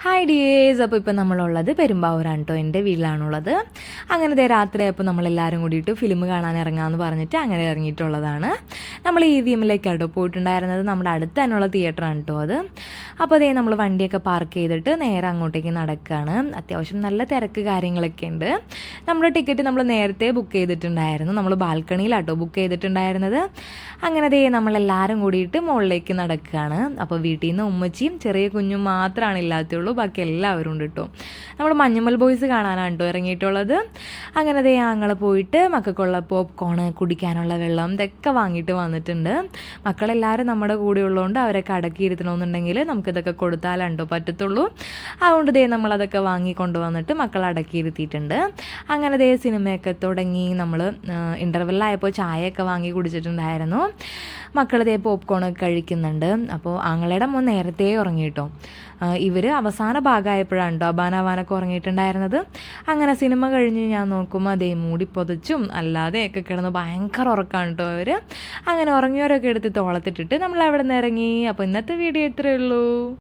Hi dears. അപ്പോൾ ഇപ്പോൾ നമ്മളുള്ളത് പെരുമ്പാവൂരാണ് കേട്ടോ, എൻ്റെ വീട്ടിലാണുള്ളത്. അങ്ങനത്തെ രാത്രിയായപ്പോൾ നമ്മളെല്ലാവരും കൂടിയിട്ട് ഫിലിം കാണാൻ ഇറങ്ങാമെന്ന് പറഞ്ഞിട്ട് അങ്ങനെ ഇറങ്ങിയിട്ടുള്ളതാണ്. നമ്മൾ EVM-ലേക്കാണ് കേട്ടോ പോയിട്ടുണ്ടായിരുന്നത്. നമ്മുടെ അടുത്ത് തന്നെയുള്ള തിയേറ്ററാണ് കേട്ടോ അത്. അപ്പോൾ അതേ നമ്മൾ വണ്ടിയൊക്കെ പാർക്ക് ചെയ്തിട്ട് നേരെ അങ്ങോട്ടേക്ക് നടക്കുകയാണ്. അത്യാവശ്യം നല്ല തിരക്ക് കാര്യങ്ങളൊക്കെ ഉണ്ട്. നമ്മുടെ ടിക്കറ്റ് നമ്മൾ നേരത്തെ ബുക്ക് ചെയ്തിട്ടുണ്ടായിരുന്നു. നമ്മൾ ബാൽക്കണിയിലാട്ടോ ബുക്ക് ചെയ്തിട്ടുണ്ടായിരുന്നത്. അങ്ങനെ ദേ നമ്മളെല്ലാവരും കൂടിയിട്ട് മുകളിലേക്ക് നടക്കുകയാണ്. അപ്പോൾ വീട്ടിൽ നിന്ന് ഉമ്മച്ചിയും ചെറിയ കുഞ്ഞും മാത്രമാണ് ഇല്ലാത്തുള്ളൂ, ബാക്കി എല്ലാവരും ഉണ്ട് കേട്ടോ. നമ്മൾ മഞ്ഞുമൽ ബോയ്സ് കാണാനാണ് കേട്ടോ ഇറങ്ങിയിട്ടുള്ളത്. അങ്ങനെ ദേ ഞങ്ങൾ പോയിട്ട് മക്കൾക്കുള്ള പോപ്കോണ്, കുടിക്കാനുള്ള വെള്ളം ഇതൊക്കെ വാങ്ങിയിട്ട് വന്നിട്ടുണ്ട്. മക്കളെല്ലാവരും നമ്മുടെ കൂടെ ഉള്ളതുകൊണ്ട് അവരൊക്കെ അടക്കിയിരുത്തണമെന്നുണ്ടെങ്കിൽ നമുക്കിതൊക്കെ കൊടുത്താലുണ്ടോ പറ്റത്തുള്ളൂ. അതുകൊണ്ട് ദേ നമ്മളതൊക്കെ വാങ്ങി കൊണ്ടുവന്നിട്ട് മക്കളെ അടക്കിയിരുത്തിയിട്ടുണ്ട്. അങ്ങനെ ദേ സിനിമയൊക്കെ തുടങ്ങി. നമ്മൾ ഇൻ്റർവെല്ലായപ്പോൾ ചായയൊക്കെ വാങ്ങി കുടിച്ചിട്ടുണ്ടായിരുന്നു. മക്കൾ ദേ പോപ്കോണൊക്കെ കഴിക്കുന്നുണ്ട്. അപ്പോൾ ആങ്ങളയുടെ മോൻ നേരത്തെ ഉറങ്ങി കേട്ടോ. ഇവർ അവസാന ഭാഗമായപ്പോഴാണ് കേട്ടോ അബാനവാനൊക്കെ ഉറങ്ങിയിട്ടുണ്ടായിരുന്നത്. അങ്ങനെ സിനിമ കഴിഞ്ഞ് ഞാൻ നോക്കുമ്പോൾ അതേ മൂടി പൊതച്ചും അല്ലാതെയൊക്കെ കിടന്ന് ഭയങ്കര ഉറക്കമാണ് കേട്ടോ അവർ. അങ്ങനെ ഉറങ്ങിയവരൊക്കെ എടുത്ത് തോളത്തിട്ടിട്ട് നമ്മൾ അവിടെ നിന്ന് ഇറങ്ങി. അപ്പോൾ ഇന്നത്തെ വീഡിയോ ഇത്രയേ ഉള്ളൂ.